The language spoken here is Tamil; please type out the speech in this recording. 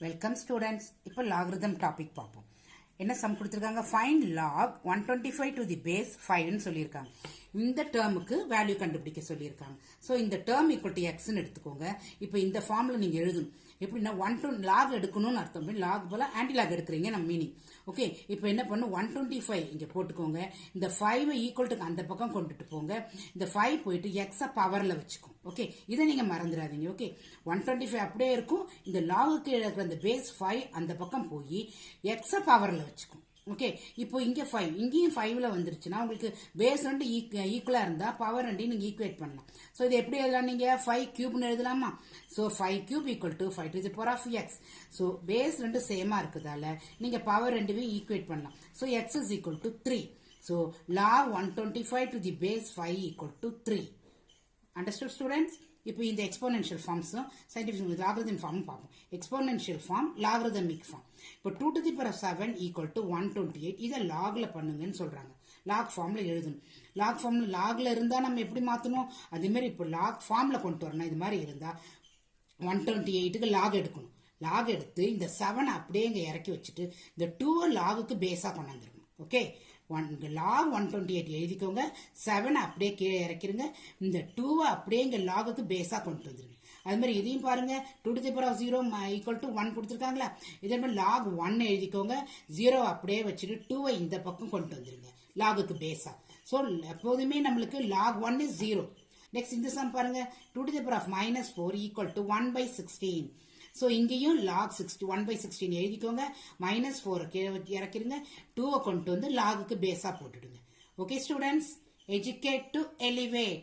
Welcome students. இப்போ லாகிரிதம் டாபிக் பார்ப்போம். என்ன சம் கொடுத்துருக்காங்க? Find log 125 to the base 5ன்னு சொல்லியிருக்காங்க. இந்த டேர்முக்கு வேல்யூ கண்டுபிடிக்க சொல்லியிருக்காங்க. ஸோ இந்த டேர்ம் ஈக்குவல் டு எக்ஸ்ன்னு எடுத்துக்கோங்க. இப்போ இந்த ஃபார்மில் நீங்கள் எழுதணும். எப்படின்னா 1 லாக் எடுக்கணும்னு அர்த்தம். லாக் போல ஆன்டி லாக் எடுக்கிறீங்க நம்ம மீனிங். ஓகே, இப்போ என்ன பண்ணும்? 125 இங்கே போட்டுக்கோங்க. இந்த 5 ஈக்குவல் டு அந்த பக்கம் கொண்டுட்டு போங்க. இந்த 5 போயிட்டு எக்ஸை பவரில் வச்சுக்கும். ஓகே, இதை நீங்கள் மறந்துடாதீங்க. ஓகே, 125 அப்படியே இருக்கும். இந்த லாகுக்கு இருக்கிற அந்த பேஸ் 5 அந்த பக்கம் போய் எக்ஸை பவரில் வச்சுக்கும். ஓகே, இப்போ இங்கே 5 இங்கேயும் 5ல வந்துருச்சுன்னா உங்களுக்கு பேஸ் ரெண்டு ஈக்குவலாக இருந்தால் பவர் ரெண்டையும் நீங்கள் ஈக்குவேட் பண்ணலாம். ஸோ இது எப்படி எழுதலாம்? நீங்கள் 5 கியூப்னு எழுதலாமா? So 5 cube equal to 5 to the power of x. So base ரெண்டு சேமாக இருக்குதால நீங்கள் பவர் ரெண்டுவையும் ஈக்குவேட் பண்ணலாம். So x is equal to 3. So log 125 to the base 5 equal to 3. Understood students? இப்போ இந்த எக்ஸ்போனென்ஷியல் ஃபார்ம்ஸும் சயின்டிஃபிக் லாகரிதம் ஃபார்ம் பார்ப்போம். Exponential form, logarithmic form. இப்போ 2 to the power of 7 equal to 128. இதை லாக்ல பண்ணுங்கன்னு சொல்றாங்க. லாக் ஃபார்ம்ல எழுதணும். லாக் ஃபார்ம்ல லாக்ல இருந்தா நம்ம எப்படி மாற்றணும்? அதே மாதிரி இப்போ லாக் ஃபார்ம்ல கொண்டு வரணும். இது மாதிரி இருந்தா 128க்கு லாக் எடுக்கணும். லாக் எடுத்து இந்த 7 அப்படியே இங்கே இறக்கி வச்சுட்டு இந்த 2 லாகுக்கு பேஸாக கொண்டாந்துருக்கணும். ஓகே, லாக் 128 எழுதிக்கோங்க. 7 அப்படியே கீழே இறக்கிருங்க. இந்த 2 அப்படியே இங்கே லாகுக்கு பேஸாக கொண்டு வந்துருங்க. அது மாதிரி இதையும் பாருங்க. 2 to the power of 0 equal to 1 கொடுத்துருக்காங்களா? இதே மாதிரி லாக் 1 எழுதிக்கோங்க. 0 அப்படியே வச்சுட்டு 2 இந்த பக்கம் கொண்டு வந்துருங்க லாகுக்கு பேஸா. ஸோ எப்போதுமே நம்மளுக்கு லாக் 1 is 0. நெக்ஸ்ட் இந்த சம் பாருங்க. 2 to the power of -4 equal to 1/16. So இங்கேயும் லாக் 1/16 எழுதிக்கோங்க. -4 இறக்கிருங்க. 2 கொண்டு வந்து லாகுக்கு பேஸா போட்டுடுங்க. Okay students, educate to elevate.